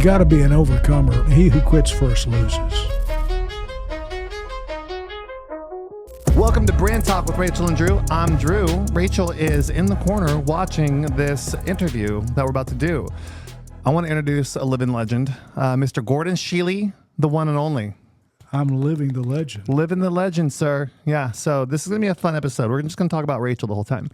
got to be an overcomer. He who quits first loses. Welcome to Brand Talk with Rachel and Drew. I'm Drew. Rachel is in the corner watching this interview that we're about to do. I want to introduce a living legend, Mr. Gordon Sheely, the one and only. I'm living the legend. Living the legend, sir. Yeah, so this is going to be a fun episode. We're just going to talk about Rachel the whole time.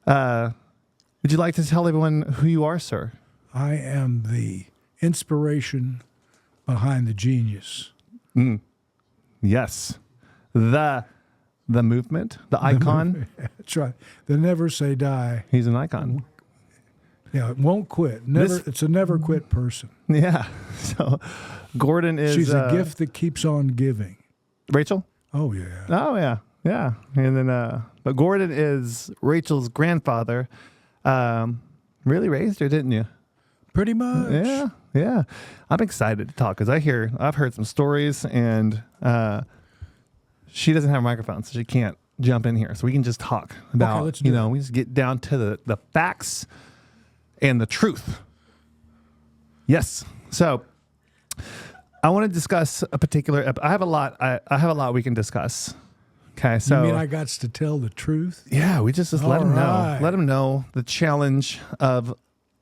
Would you like to tell everyone who you are, sir? I am the inspiration behind the genius. Yes. The movement, the icon. That's right. The never say die. He's an icon. Yeah, it won't quit. It's a never quit person. Yeah. So Gordon is... She's a gift that keeps on giving. Rachel? Oh, yeah. Oh, yeah. Yeah. And then, but Gordon is Rachel's grandfather. Really raised her, didn't you? Pretty much. Yeah. Yeah. I'm excited to talk because I've heard some stories and she doesn't have a microphone, so she can't jump in here. So we can just talk about, let's do it. We just get down to the facts and the truth. Yes. So I want to discuss a particular. I have a lot. I have a lot we can discuss. Okay. So you mean I got to tell the truth? Yeah, we just let him know. Right. Let him know the challenge of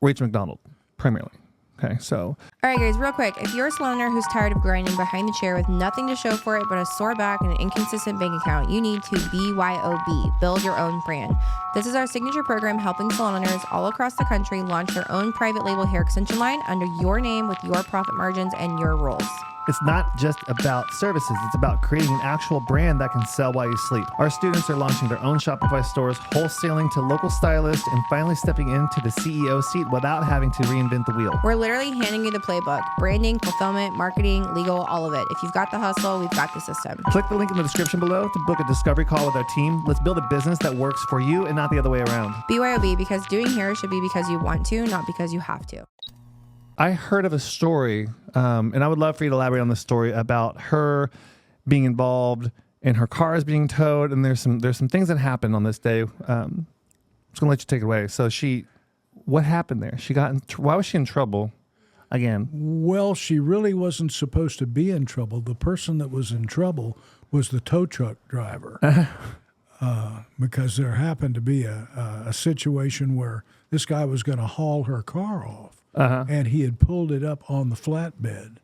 Rachel McDonald primarily. Okay, so. All right, guys, real quick. If you're a salon owner who's tired of grinding behind the chair with nothing to show for it but a sore back and an inconsistent bank account, you need to BYOB, build your own brand. This is our signature program helping salon owners all across the country launch their own private label hair extension line under your name with your profit margins and your rules. It's not just about services. It's about creating an actual brand that can sell while you sleep. Our students are launching their own Shopify stores, wholesaling to local stylists, and finally stepping into the CEO seat without having to reinvent the wheel. We're literally handing you the playbook. Branding, fulfillment, marketing, legal, all of it. If you've got the hustle, we've got the system. Click the link in the description below to book a discovery call with our team. Let's build a business that works for you and not the other way around. BYOB, because doing hair should be because you want to, not because you have to. I heard of a story, and I would love for you to elaborate on the story about her being involved in her cars being towed, and there's some things that happened on this day. I'm just gonna let you take it away. So what happened there? Why was she in trouble again? Well, she really wasn't supposed to be in trouble. The person that was in trouble was the tow truck driver, because there happened to be a situation where this guy was going to haul her car off. And he had pulled it up on the flatbed.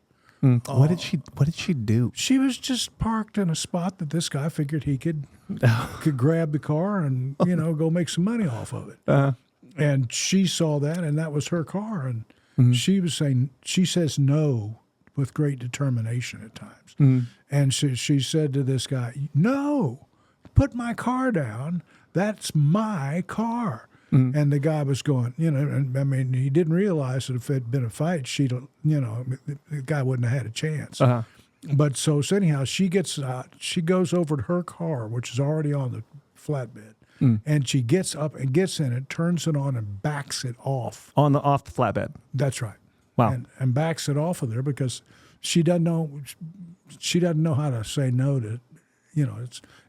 What did she do? She was just parked in a spot that this guy figured he could grab the car and go make some money off of it. And she saw that, and that was her car. And she says no with great determination at times. And she said to this guy, "No, put my car down. That's my car." And the guy was going, I mean, he didn't realize that if it had been a fight, the guy wouldn't have had a chance. But so anyhow, she goes over to her car, which is already on the flatbed, and she gets up and gets in it, turns it on, and backs it off. Off the flatbed. That's right. Wow. And backs it off of there because she doesn't know how to say no to,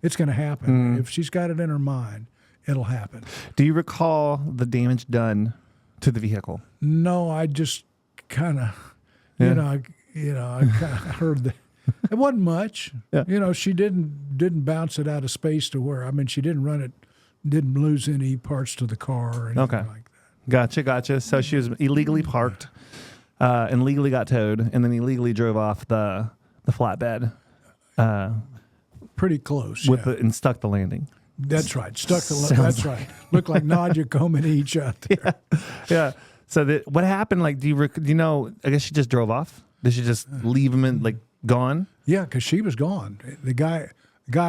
it's going to happen. If she's got it in her mind, it'll happen. Do you recall the damage done to the vehicle? No, I just kind of, I kind of heard that it wasn't much. Yeah. She didn't bounce it out of space to where, she didn't didn't lose any parts to the car or anything like that. Gotcha. So she was illegally parked, and legally got towed, and then illegally drove off the flatbed. Pretty close. And stuck the landing. That's right. That's right. Looked like Nadia Comaneci out there. Yeah. So what happened? Like, do you know? I guess she just drove off. Did she just leave him and gone? Yeah, because she was gone. The guy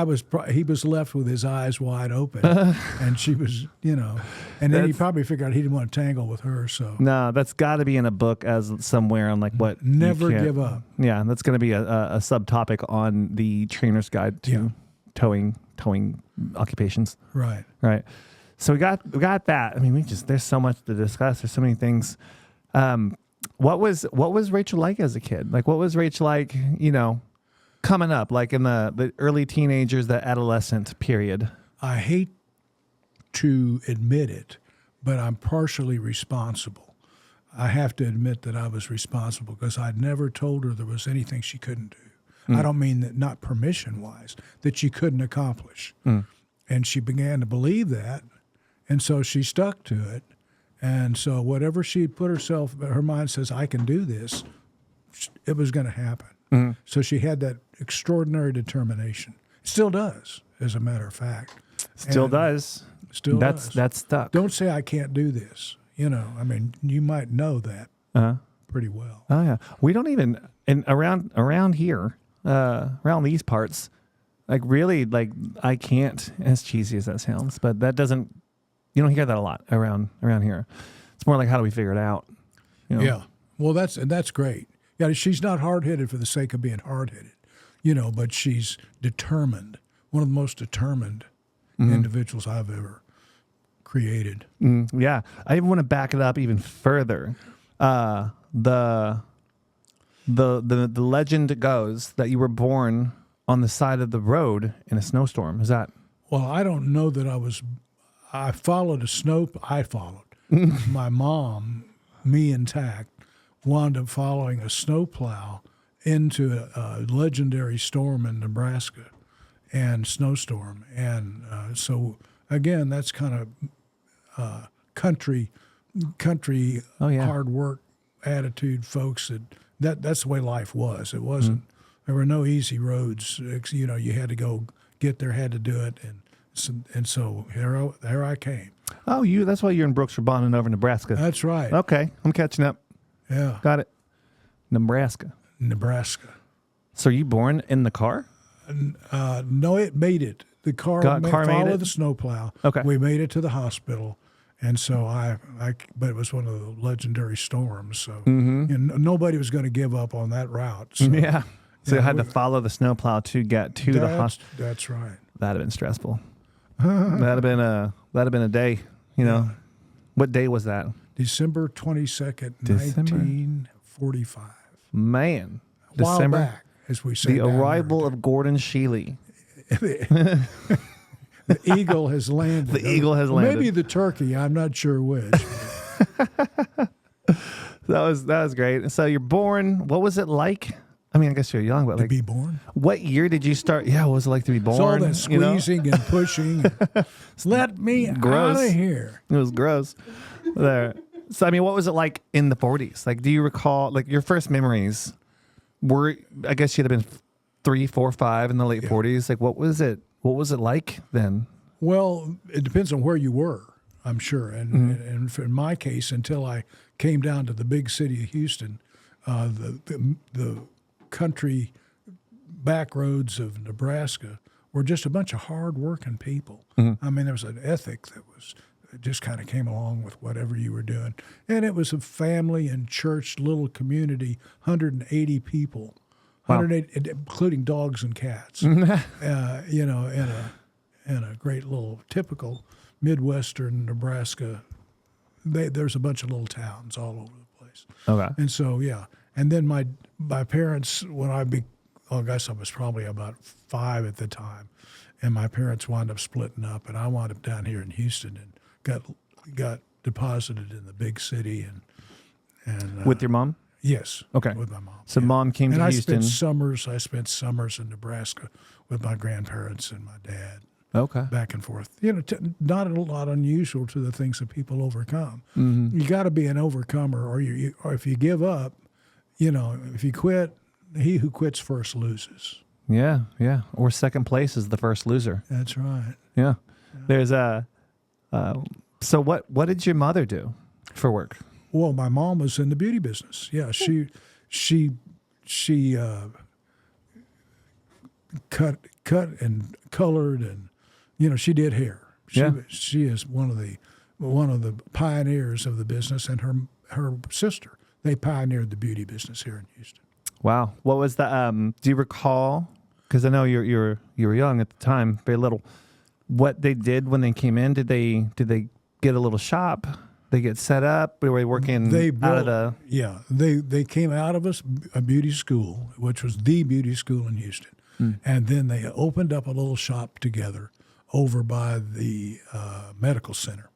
was left with his eyes wide open, and she was, and then he probably figured out he didn't want to tangle with her. So no, that's got to be in a book as somewhere on what. Never give up. Yeah, that's going to be a subtopic on the trainer's guide to towing occupations. Right. So we got that. There's so much to discuss. There's so many things. What was Rachel like as a kid? What was Rachel like, coming up, in the early teenagers, the adolescent period? I hate to admit it, but I'm partially responsible. I have to admit that I was responsible because I'd never told her there was anything she couldn't do. I don't mean that not permission-wise, that she couldn't accomplish. And she began to believe that, and so she stuck to it. And so whatever she put her mind says, I can do this, it was going to happen. So she had that extraordinary determination. Still does, as a matter of fact. Still does. Still does. That's stuck. Don't say I can't do this. You know, I mean, you might know that pretty well. Oh yeah, we don't even around here, around these parts, like really, like I can't. As cheesy as that sounds, but that doesn't. You don't hear that a lot around here. It's more like how do we figure it out? You know? Yeah. Well, that's great. Yeah, she's not hard-headed for the sake of being hard-headed, you know, but she's determined. One of the most determined individuals I've ever created. Yeah, I even want to back it up even further. The legend goes that you were born on the side of the road in a snowstorm. Is that? Well, I don't know that I followed my mom, me intact, wound up following a snowplow into a legendary storm in Nebraska and snowstorm. And so, again, that's kind of country hard work attitude, folks. That's the way life was. It wasn't. There were no easy roads. You know, you had to go get there, had to do it, and so here I came. Oh, that's why you're in Brooks for bonding over Nebraska. That's right. Okay, I'm catching up. Yeah. Got it. Nebraska. So are you born in the car? No, it made it. The car followed the snowplow. Okay. We made it to the hospital. And so but it was one of the legendary storms. So nobody was going to give up on that route. So, yeah. So you had to follow the snowplow to get to the hospital. That's right. That'd have been stressful. That'd have been a day. You know, what day was that? December 22nd, 1945. Man, A while December. back, as we say. The arrival of Gordon Sheely. The eagle has landed. The eagle has landed. Maybe the turkey. I'm not sure which. That was great. So you're born. What was it like? I mean, I guess you're young, but To be born? What year did you start? Yeah, what was it like to be born? It's all that squeezing and pushing. Let me out of here. It was gross. There. So, I mean, what was it like in the 40s? Like, do you recall, like, your first memories were, I guess you'd have been 3, 4, 5 in the late 40s. Like, what was it like then? Well, it depends on where you were, I'm sure. And in my case, until I came down to the big city of Houston, the country back roads of Nebraska were just a bunch of hard-working people. I mean, there was an ethic that just kind of came along with whatever you were doing. And it was a family and church little community, 180 people, 180, including dogs and cats, you know, in a great little typical Midwestern Nebraska. There's a bunch of little towns all over the place. Okay. And so, yeah. And then my parents, when I guess I was probably about 5 at the time, and my parents wound up splitting up, and I wound up down here in Houston and got deposited in the big city and With your mom? Yes. Okay. With my mom. So mom came to Houston. I spent summers in Nebraska with my grandparents and my dad. Okay. Back and forth. You know, not a lot unusual to the things that people overcome. Mm-hmm. You got to be an overcomer, or if you give up, you know, if you quit, he who quits first loses. Yeah, yeah. Or second place is the first loser. That's right. Yeah. There's so what did your mother do for work? Well, my mom was in the beauty business. Yeah, she cut and colored, and you know, she did hair. She is one of the pioneers of the business, and her sister, they pioneered the beauty business here in Houston. Wow. What was the do you recall, because I know you were young at the time, very little, what they did when they came in? Did they get a little shop? They get set up? Were they working out of the... Yeah. They came out of a beauty school, which was the beauty school in Houston. And then they opened up a little shop together over by the medical center.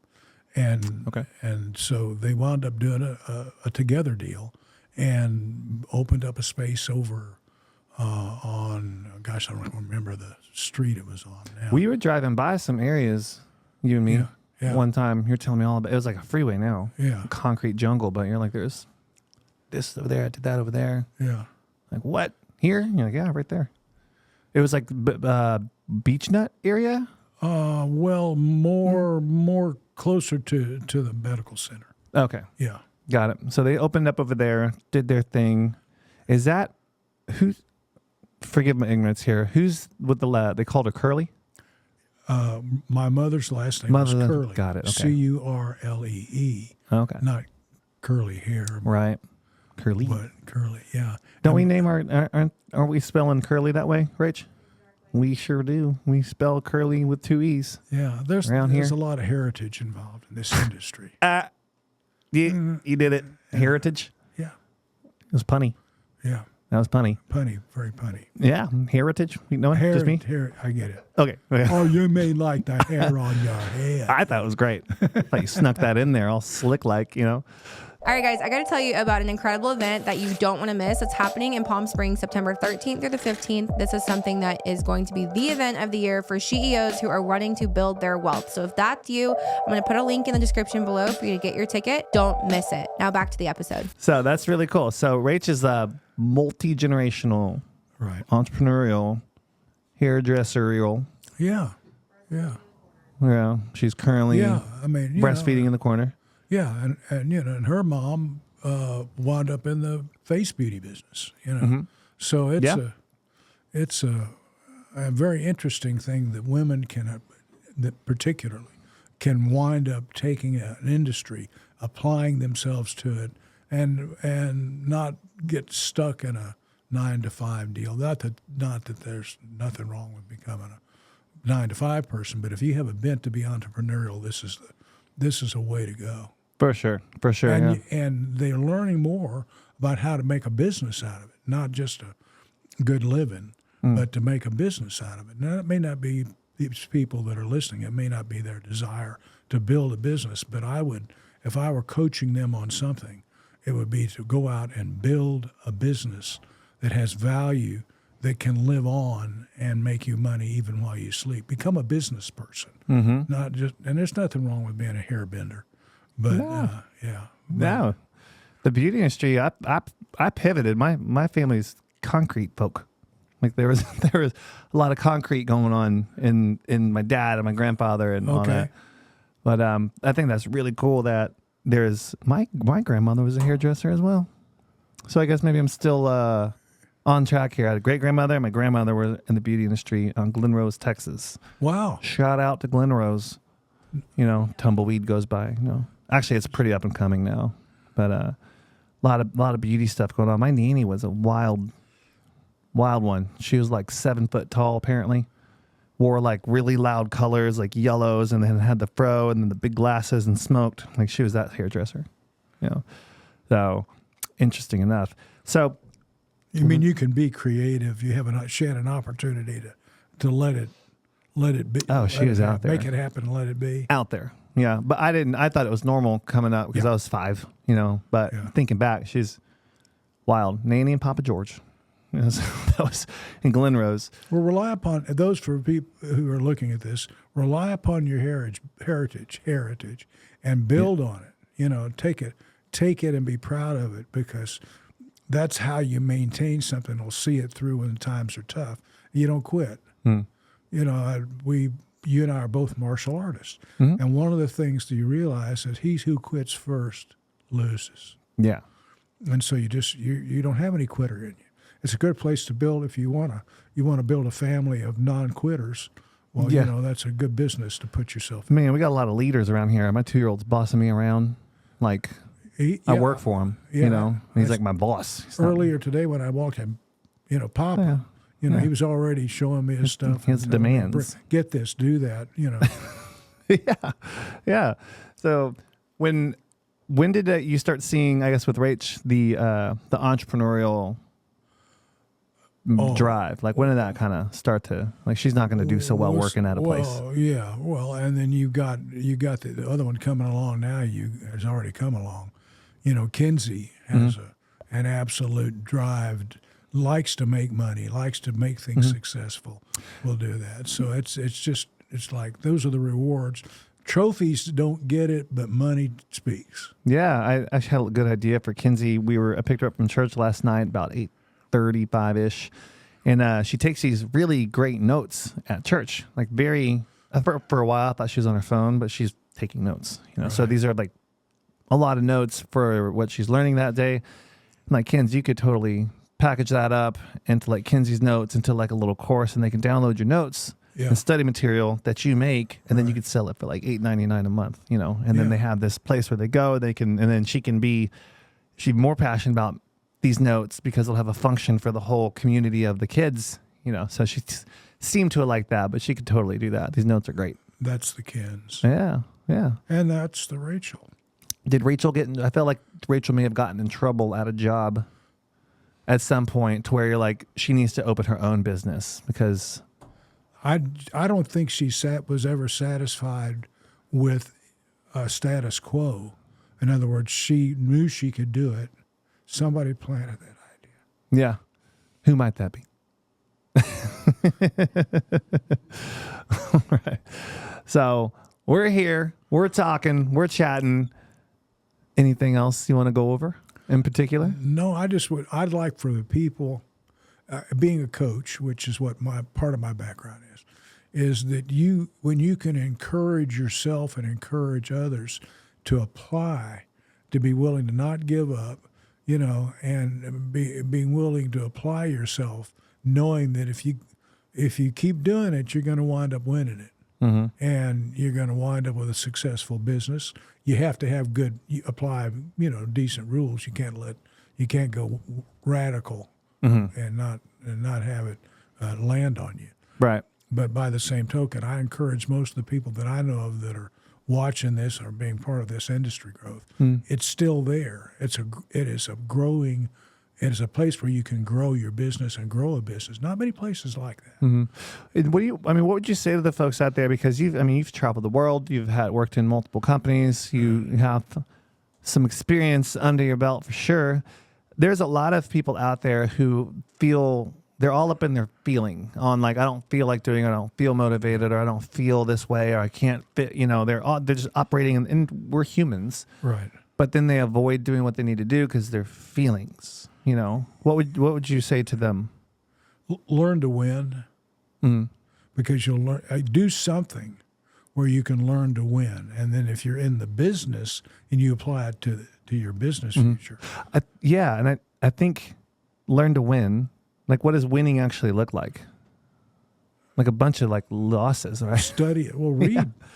And Okay. and so they wound up doing a together deal and opened up a space over on, gosh, I don't remember the street it was on now. We were driving by some areas, you and me, Yeah. one time. You're telling me all about it. Was like a freeway now. Yeah. Concrete jungle, but you're like, there's this over there, I did that over there. Yeah. Like, what? Here? You're like, yeah, right there. It was like beach nut area? Well, more closer to the medical center. Okay. Yeah. Got it. So they opened up over there, did their thing. Is that who's? Forgive my ignorance here. Who's with the lad? They called her Curly. My mother's last name was Curly. Got it. Okay. Curlee. Okay. Not curly hair, Right. Curly. but curly. Yeah. Don't we name aren't we spelling Curly that way, Rach? We sure do. We spell Curly with 2 E's. Yeah. There's Around here? a lot of heritage involved in this industry. You did it. Heritage. Yeah. It was punny. Yeah. That was punny. Punny. Very punny. Yeah. Heritage. You know it? Just me? I get it. Okay. Oh, you mean like the hair on your head. I thought it was great. Thought you snuck that in there, all slick like, you know. All right, guys, I got to tell you about an incredible event that you don't want to miss. It's happening in Palm Springs, September 13th through the 15th. This is something that is going to be the event of the year for CEOs who are wanting to build their wealth. So if that's you, I'm going to put a link in the description below for you to get your ticket. Don't miss it. Now back to the episode. So that's really cool. So Rach is a multi-generational, Right. entrepreneurial, hairdresserial. Yeah. Yeah. Yeah. She's currently Yeah. I mean, you breastfeeding know, in the corner. yeah. And her mom wound up in the face beauty business, So it's a very interesting thing that women that particularly can wind up taking an industry, applying themselves to it, and not get stuck in a 9-to-5 deal. Not that there's nothing wrong with becoming a 9-to-5 person, but if you have a bent to be entrepreneurial, this is a way to go. For sure. And they're learning more about how to make a business out of it, not just a good living, but to make a business out of it. Now, it may not be these people that are listening, it may not be their desire to build a business, but if I were coaching them on something, it would be to go out and build a business that has value, that can live on and make you money even while you sleep. Become a business person, not just. And there's nothing wrong with being a hairbender, but yeah. No, the beauty industry. I pivoted. My family's concrete folk. Like there was a lot of concrete going on in my dad and my grandfather and all that. But I think that's really cool that there's my grandmother was a hairdresser as well. So I guess maybe I'm still on track here. I had a great grandmother and my grandmother were in the beauty industry on Glen Rose, Texas. Wow. Shout out to Glen Rose. Tumbleweed goes by. Actually, it's pretty up and coming now, but a lot of beauty stuff going on. My nanny was a wild one. She was like 7 foot tall, apparently. Wore like really loud colors, like yellows, and then had the fro and then the big glasses and smoked. Like she was that hairdresser. So interesting enough. So, You mean you can be creative? She had an opportunity to let it be. Oh, she was out there. Make it happen and let it be. out there. Yeah. But I thought it was normal coming up because I was 5, but thinking back, she's wild. Nanny and Papa George. So that was in Glen Rose. Well, rely upon those for people who are looking at this. Rely upon your heritage, and build on it. Take it and be proud of it, because that's how you maintain something. You'll see it through when the times are tough. You don't quit. You and I are both martial artists, and one of the things that you realize is he who quits first loses. Yeah. And so you don't have any quitter in you. It's a good place to build if you want to build a family of non-quitters. Well, that's a good business to put yourself in. Man, we got a lot of leaders around here. My 2-year-old's bossing me around. Like, I work for him, He's like my boss. Earlier today when I walked him, Papa, he was already showing me his stuff. His demands. Get this, do that, Yeah. So when did you start seeing, I guess with Rach, the entrepreneurial drive? Like, when did that kind of start to, like, she's not going to do so well working at a place? Well, yeah. Well, and then you got the other one coming along now. Has already come along. Kinsey has an absolute drive. Likes to make money. Likes to make things successful. Will do that. So it's like those are the rewards. Trophies don't get it, but money speaks. Yeah, I actually had a good idea for Kinsey. I picked her up from church last night about 8:35-ish, and she takes these really great notes at church. Like for a while, I thought she was on her phone, but she's taking notes. Right. So these are like a lot of notes for what she's learning that day. I'm like, Kinsey, you could totally package that up into like Kinsey's notes into like a little course, and they can download your notes. And study material that you make, and then you could sell it for like $8.99 a month, and then they have this place where they go, and then she's more passionate about these notes because they'll have a function for the whole community of the kids, so she seemed to like that, but she could totally do that. These notes are great. That's the Kins. Yeah. And that's the Rachel. Did Rachel I felt like Rachel may have gotten in trouble at a job at some point to where you're like, she needs to open her own business because... I don't think she was ever satisfied with status quo. In other words, she knew she could do it. Somebody planted that idea. Yeah. Who might that be? All right. So we're here. We're talking. We're chatting. Anything else you want to go over in particular? No, I'd like for the people, being a coach, which is what part of my background is that when you can encourage yourself and encourage others to apply, to be willing to not give up, and being willing to apply yourself, knowing that if you keep doing it, you're going to wind up winning it. Mm-hmm. And you're going to wind up with a successful business. You have to have apply decent rules. You can't go radical and not have it land on you. Right. But by the same token, I encourage most of the people that I know of that are watching this or being part of this industry growth. It's still there. It is a place where you can grow your business and grow a business. Not many places like that. Mm-hmm. What would you say to the folks out there? Because you've traveled the world, you've worked in multiple companies, you have some experience under your belt for sure. There's a lot of people out there who feel they're all up in their feeling on like, I don't feel like doing it, I don't feel motivated, or I don't feel this way, or I can't fit, they're just operating and we're humans. Right. But then they avoid doing what they need to do because their feelings, what would you say to them? Learn to win, because you'll learn, do something where you can learn to win. And then if you're in the business and you apply it to your business future. I think learn to win. Like, what does winning actually look like? Like a bunch of like losses, right? Study it. Well,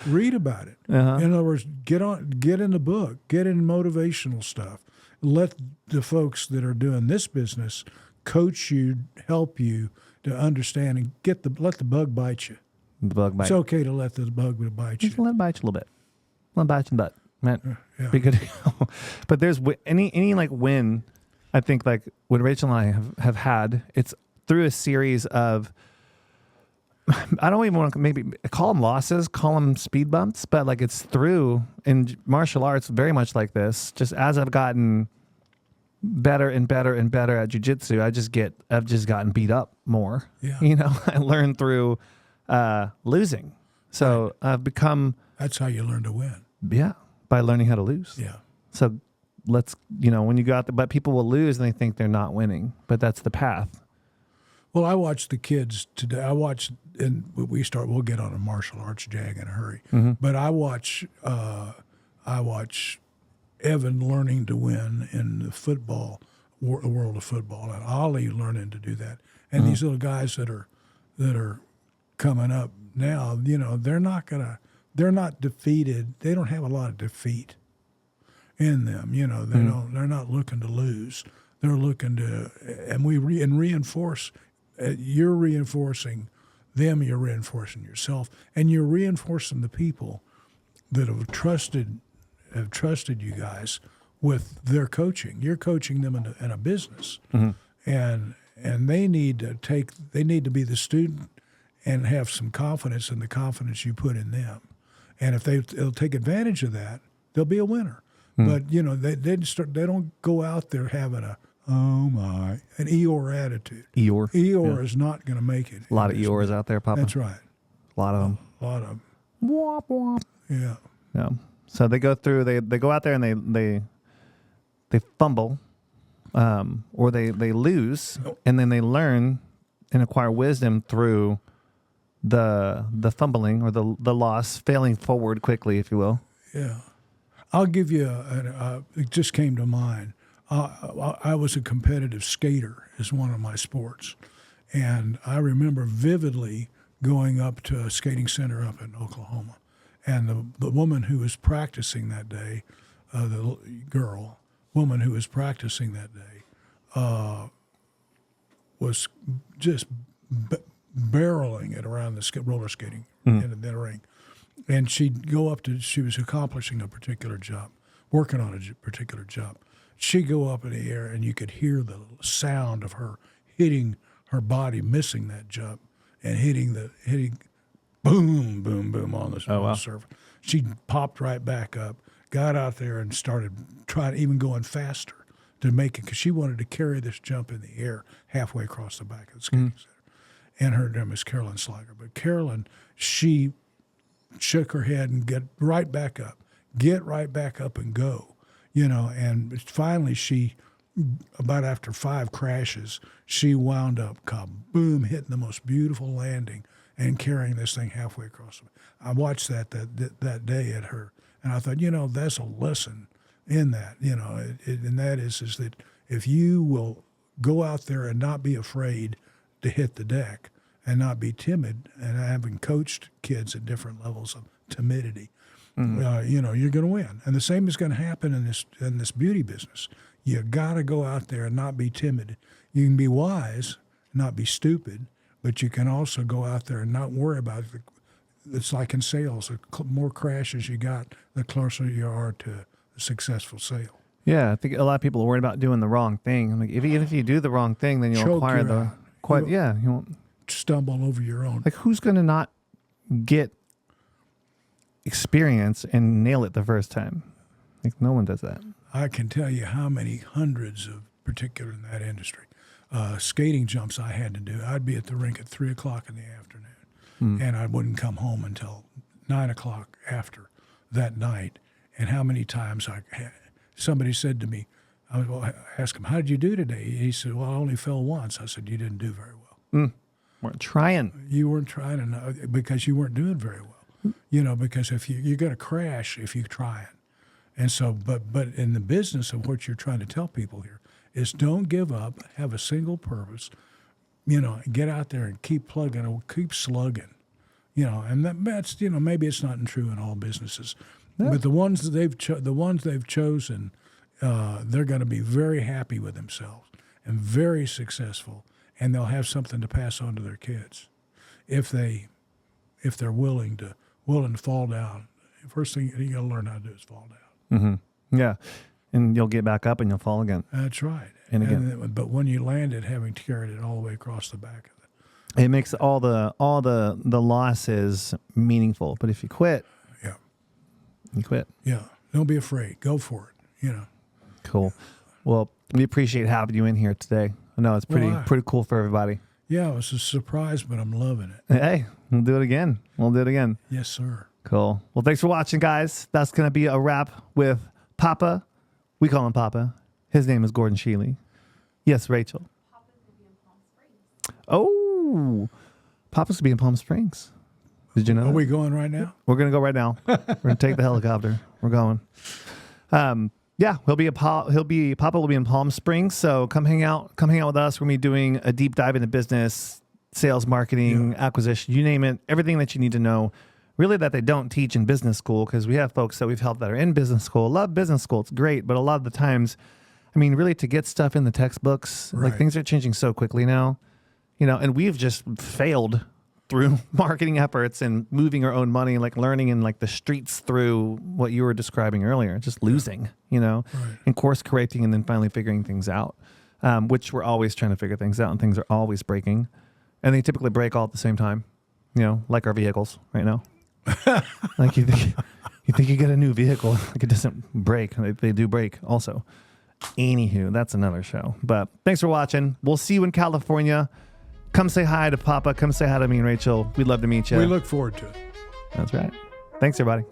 read about it. Uh-huh. In other words, get in the book, get in motivational stuff. Let the folks that are doing this business coach you, help you to understand, and let the bug bite you. The bug bite. It's okay to let the bug bite you. Just let it bite you a little bit. Let it bite you in the butt, man. Yeah. Be good to go. But there's any like win. I think like what Rachel and I have had, it's through a series of, I don't even want to maybe call them losses, call them speed bumps, but like it's through in martial arts very much like this. Just as I've gotten better and better and better at jiu-jitsu, I've just gotten beat up more. Yeah. I learned through losing. So I've become. That's how you learn to win. Yeah. By learning how to lose. Yeah. So let's, when you go out there, but people will lose and they think they're not winning, but that's the path. Well, I watched the kids today. We'll get on a martial arts jag in a hurry. Mm-hmm. But I watch Evan learning to win in the world of football, and Ollie learning to do that. And these little guys that are coming up now, they're not defeated. They don't have a lot of defeat in them. They're not looking to lose. They're looking to, and reinforce. You're reinforcing them. You're reinforcing yourself, and you're reinforcing the people that have trusted you guys with their coaching. You're coaching them in a business, and and they need to be the student and have some confidence in the confidence you put in them. And if they'll take advantage of that, they'll be a winner. But they don't go out there having an Eeyore attitude. Eeyore is not going to make it. A lot of Eeyores out there, Papa. That's right. A lot of them. A lot of them. Womp womp. Yeah. Yeah. So they go through. They go out there and they fumble, or they lose, and then they learn and acquire wisdom through the fumbling or the loss, failing forward quickly, if you will. Yeah. I'll give you it just came to mind. I was a competitive skater as one of my sports. And I remember vividly going up to a skating center up in Oklahoma. And the woman who was practicing that day, the woman who was practicing that day, was just barreling it around the roller skating in the ring. And she'd go up she was accomplishing a particular job, working on a particular job. She'd go up in the air and you could hear the sound of her hitting her body, missing that jump and hitting boom, boom, boom on the surface. She popped right back up, got out there and started trying, even going faster to make it, because she wanted to carry this jump in the air halfway across the back of the skating center. And her name is Carolyn Slager. But Carolyn, she shook her head and get right back up and go, and finally she, about after 5 crashes, she wound up boom, hitting the most beautiful landing and carrying this thing halfway across. I watched that day at her, and I thought, that's a lesson in that, and that is that if you will go out there and not be afraid to hit the deck and not be timid, and having coached kids at different levels of timidity, you're going to win. And the same is going to happen in this beauty business. You got to go out there and not be timid. You can be wise, not be stupid, but you can also go out there and not worry about it. It's like in sales. The more crashes you got, the closer you are to a successful sale. Yeah, I think a lot of people are worried about doing the wrong thing. Like even if you do the wrong thing, then you'll acquire you won't stumble over your own. Like, who's going to not get experience and nail it the first time? Like, no one does that. I can tell you how many hundreds of, particular in that industry, skating jumps I had to do. I'd be at the rink at 3 o'clock in the afternoon, and I wouldn't come home until 9 o'clock after that night. And how many times somebody said to me, I asked him, how did you do today? He said, well, I only fell once. I said, you didn't do very well. Weren't trying. You weren't trying enough because you weren't doing very well. Because if you're going to crash if you try it. And so, but in the business of what you're trying to tell people here is don't give up, have a single purpose, get out there and keep plugging or keep slugging, and that's, maybe it's not true in all businesses, but the ones that they've chosen, they're going to be very happy with themselves and very successful, and they'll have something to pass on to their kids if they're willing to fall down. First thing you got to learn how to do is fall down. Mm-hmm. Yeah, and you'll get back up and you'll fall again. That's right. And again, but when you land it, having carried it all the way across the back of it, it makes all the losses meaningful. But if you quit, you quit. Yeah, don't be afraid. Go for it. Cool. Well, we appreciate having you in here today. I know it's pretty cool for everybody. Yeah, it was a surprise, but I'm loving it. Hey, we'll do it again. Yes, sir. Cool. Well, thanks for watching, guys. That's going to be a wrap with Papa. We call him Papa. His name is Gordon Sheely. Yes, Rachel. Papa's going to be in Palm Springs. Oh, Papa's going to be in Palm Springs. Did you know? Are we going right now? We're going to go right now. We're going to take the helicopter. We're going. Yeah, Papa will be in Palm Springs. So come hang out with us. We're going to be doing a deep dive into business, sales, marketing, acquisition, you name it, everything that you need to know. Really that they don't teach in business school, because we have folks that we've helped that are in business school. Love business school. It's great. But a lot of the times, really to get stuff in the textbooks, like things are changing so quickly now, and we've just failed through marketing efforts and moving our own money, like learning in like the streets through what you were describing earlier, just losing, and course correcting and then finally figuring things out. which we're always trying to figure things out, and things are always breaking. And they typically break all at the same time, like our vehicles right now. Like you think you get a new vehicle, like it doesn't break. They do break also. Anywho, that's another show. But thanks for watching. We'll see you in California. Come say hi to Papa. Come say hi to me and Rachel. We'd love to meet you. We look forward to it. That's right. Thanks, everybody.